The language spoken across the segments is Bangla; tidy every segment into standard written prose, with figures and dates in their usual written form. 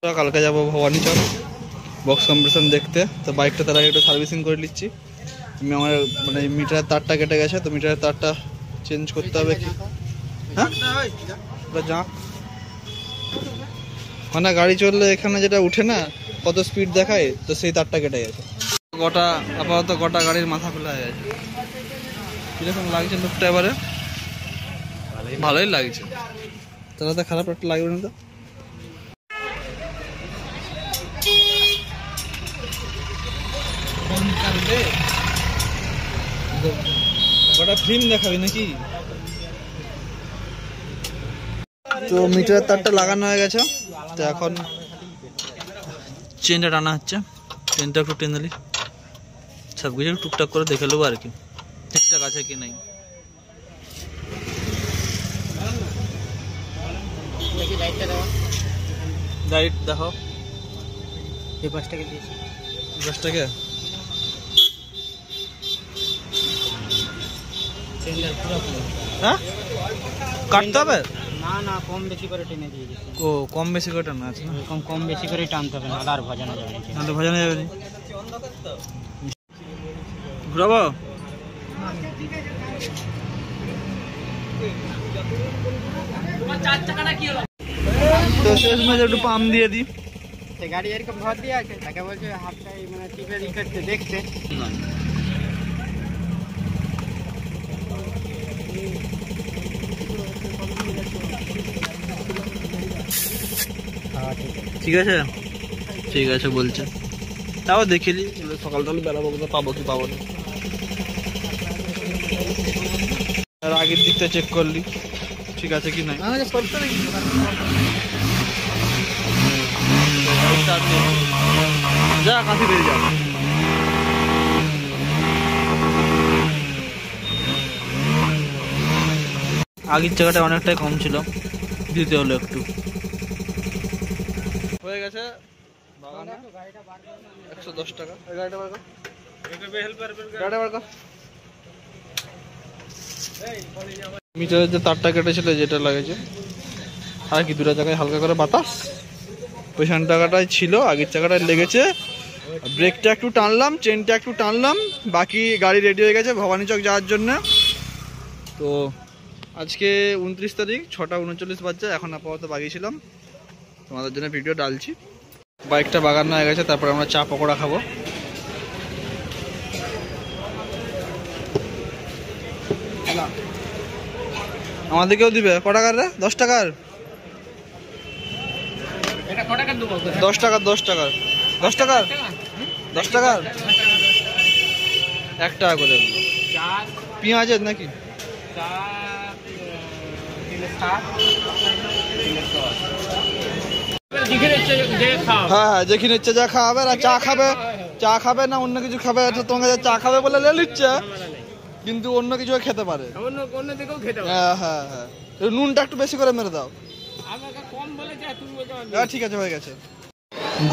কালকে যাবো ভবানীচক বক্স কম্পিটিশন দেখতে। তো বাইকটা তার আগে একটু সার্ভিসিং করে নিচ্ছি। আমি আমার মানে মিটারের তারটা কেটে গেছে, তো মিটারের তারটা চেঞ্জ করতে হবে। কি হ্যাঁ যা মানে গাড়ি চললে এখানে যেটা উঠে না কত স্পিড দেখায়, তো সেই তারটা কেটে গেছে। গোটা আপাতত গোটা গাড়ির মাথা খোলা হয়ে গেছে। কিরকম লাগছে লুকটা? এবারে ভালোই লাগছে, তাহলে তো খারাপ একটা লাগবে না। তো গোটা ফিল্ম দেখাবি নাকি? তো মিটারের তারটা লাগানো হয়ে গেছে, তো এখন চেনটা টানা হচ্ছে। চেনটা একটু টেনে দিলি সব কিছু টুকটাক করে দেখে নেবো আর কি ঠিকঠাক আছে কি নাই। লাইট দেখো 5 টাকা দিয়েছি। 10 টাকা হ্যাঁ কাটতে হবে না না, কম বেশি করে টেনে দিয়ে দিয়েছি। ও কম বেশি করে টানা আছে না? কম বেশি করে টানতে হবে, নাহলে আর ভাজানো যাবে না। নাহলে ভাজানো যাবে না। ঘুরাবো তো শেষ মেজে একটু পাম্প দিয়ে দিই। গাড়ি এরকম ভর দিয়ে আছে, তাকে বলছে হাতটা মানে টিপে করতে দেখতে। ঠিক আছে ঠিক আছে বলছে, তাও দেখিলি সকাল সকাল বেড়াবো, পাবো কি পাবো না। আর আগের দিকটা চেক করলি ঠিক আছে কি নাই। যা কাছে বেরিয়ে যা। আগের জায়গাটা অনেকটাই কম ছিল, দিতে হলো একটু। হয়ে গেছে 110 টাকা। গাড়িটা বার কর, মিটারের যে তারটা কেটেছিল যেটা লাগেছে, আর কি দুটো জায়গায় হালকা করে বাতাস পেছন টাকাটাই ছিল, আগের চাকাটায় লেগেছে। ব্রেকটা একটু টানলাম, চেনটা একটু টানলাম, বাকি গাড়ি রেডি হয়ে গেছে ভবানীচক যাওয়ার জন্য। তো আজকে 29 তারিখ 6টা 39 বাজছে, এখন আপাতত বাগিয়েছিলাম, তোমাদের জন্য ভিডিও ডালছি। বাইকটা বাগানো হয়ে গেছে, তারপর আমরা চা পকোড়া খাবো। আমাদেরকেও দিবে ক টাকার রে? 10 টাকার। 10 টাকার 10 টাকার 10 টাকার 10 টাকার 1 টাকা করে। পেঁয়াজের নাকি? হ্যাঁ হ্যাঁ, যেখানে ইচ্ছে যা খাবে। আর চা খাবে না অন্য কিছু খাবে, তোমাকে চা খাবে বলে লে নিচ্ছে, কিন্তু অন্য কিছু খেতে পারে। হ্যাঁ হ্যাঁ হ্যাঁ, নুনটা একটু বেশি করে মেরে দাও। হ্যাঁ ঠিক আছে, হয়ে গেছে।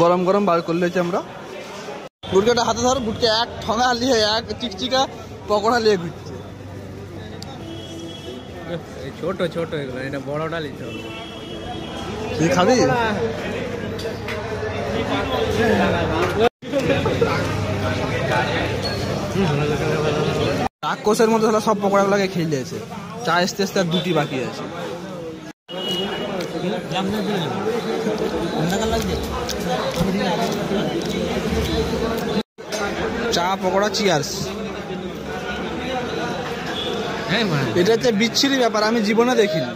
গরম গরম বার করলে আমরা বুটকাটা হাতে ধর, বুটকে এক ঠঙা নিয়ে এক চিকচিকা পকোড়া নিয়ে ঘুরছে। ছোট ছোট এগুলো, এটা বড়টা নিতে হবে। তুই খাবি? রাক্ষসের মধ্যে সব পকোড়াগুলোকে খেয়ে নিয়েছে। চা আসতে আসতে আর 2টি বাকি আছে। চা পকোড়া চিয়ার্স। এটা হচ্ছে বিচ্ছিরি ব্যাপার, আমি জীবনে দেখিনি।